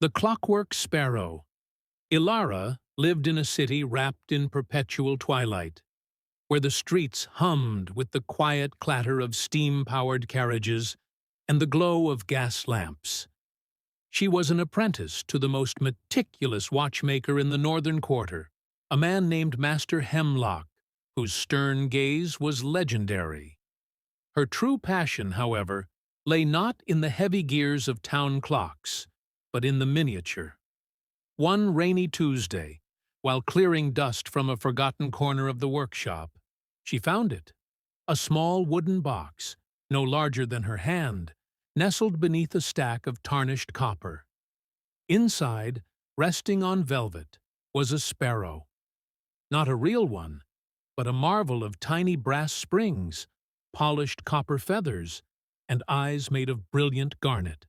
The Clockwork Sparrow. Ilara lived in a city wrapped in perpetual twilight, where the streets hummed with the quiet clatter of steam-powered carriages and the glow of gas lamps. She was an apprentice to the most meticulous watchmaker in the northern quarter, a man named Master Hemlock, whose stern gaze was legendary. Her true passion, however, lay not in the heavy gears of town clocks, but in the miniature. One rainy Tuesday, while clearing dust from a forgotten corner of the workshop, she found it, a small wooden box, no larger than her hand, nestled beneath a stack of tarnished copper. Inside, resting on velvet, was a sparrow. Not a real one, but a marvel of tiny brass springs, polished copper feathers, and eyes made of brilliant garnet.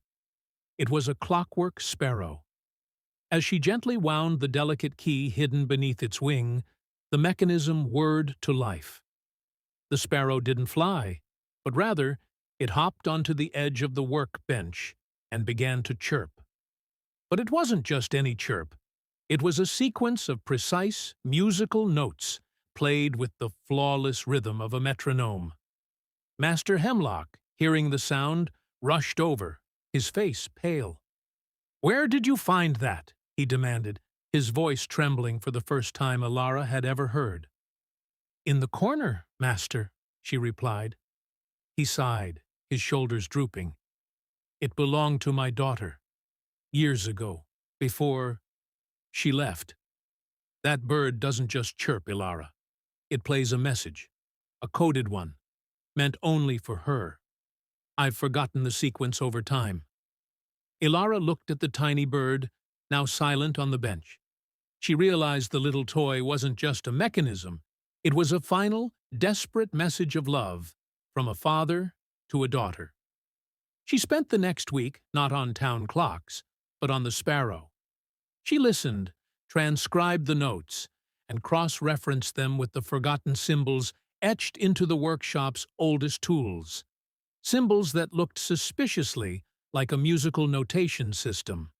It was a clockwork sparrow. As she gently wound the delicate key hidden beneath its wing, the mechanism whirred to life. The sparrow didn't fly, but rather it hopped onto the edge of the workbench and began to chirp. But it wasn't just any chirp. It was a sequence of precise, musical notes played with the flawless rhythm of a metronome. Master Hemlock, hearing the sound, rushed over, his face pale. "Where did you find that?" he demanded, his voice trembling for the first time Ilara had ever heard. "In the corner, master," she replied. He sighed, his shoulders drooping. "It belonged to my daughter, years ago, before she left. That bird doesn't just chirp, Ilara. It plays a message, a coded one, meant only for her. I've forgotten the sequence over time." Ilara looked at the tiny bird, now silent on the bench. She realized the little toy wasn't just a mechanism. It was a final, desperate message of love, from a father to a daughter. She spent the next week not on town clocks, but on the sparrow. She listened, transcribed the notes, and cross-referenced them with the forgotten symbols etched into the workshop's oldest tools. Symbols that looked suspiciously like a musical notation system.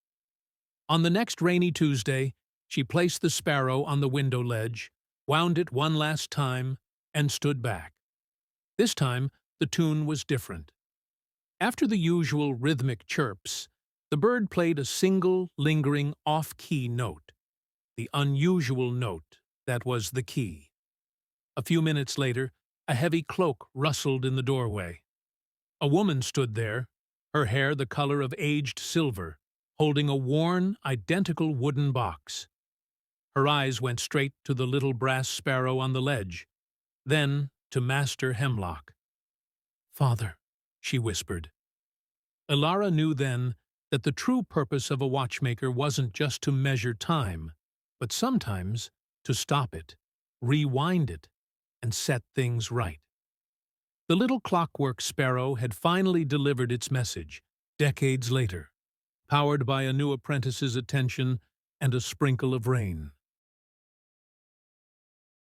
On the next rainy Tuesday, she placed the sparrow on the window ledge, wound it one last time, and stood back. This time, the tune was different. After the usual rhythmic chirps, the bird played a single, lingering, off-key note, the unusual note that was the key. A few minutes later, a heavy cloak rustled in the doorway. A woman stood there, her hair the color of aged silver, holding a worn, identical wooden box. Her eyes went straight to the little brass sparrow on the ledge, then to Master Hemlock. "Father," she whispered. Ilara knew then that the true purpose of a watchmaker wasn't just to measure time, but sometimes to stop it, rewind it, and set things right. The little clockwork sparrow had finally delivered its message, decades later, powered by a new apprentice's attention and a sprinkle of rain.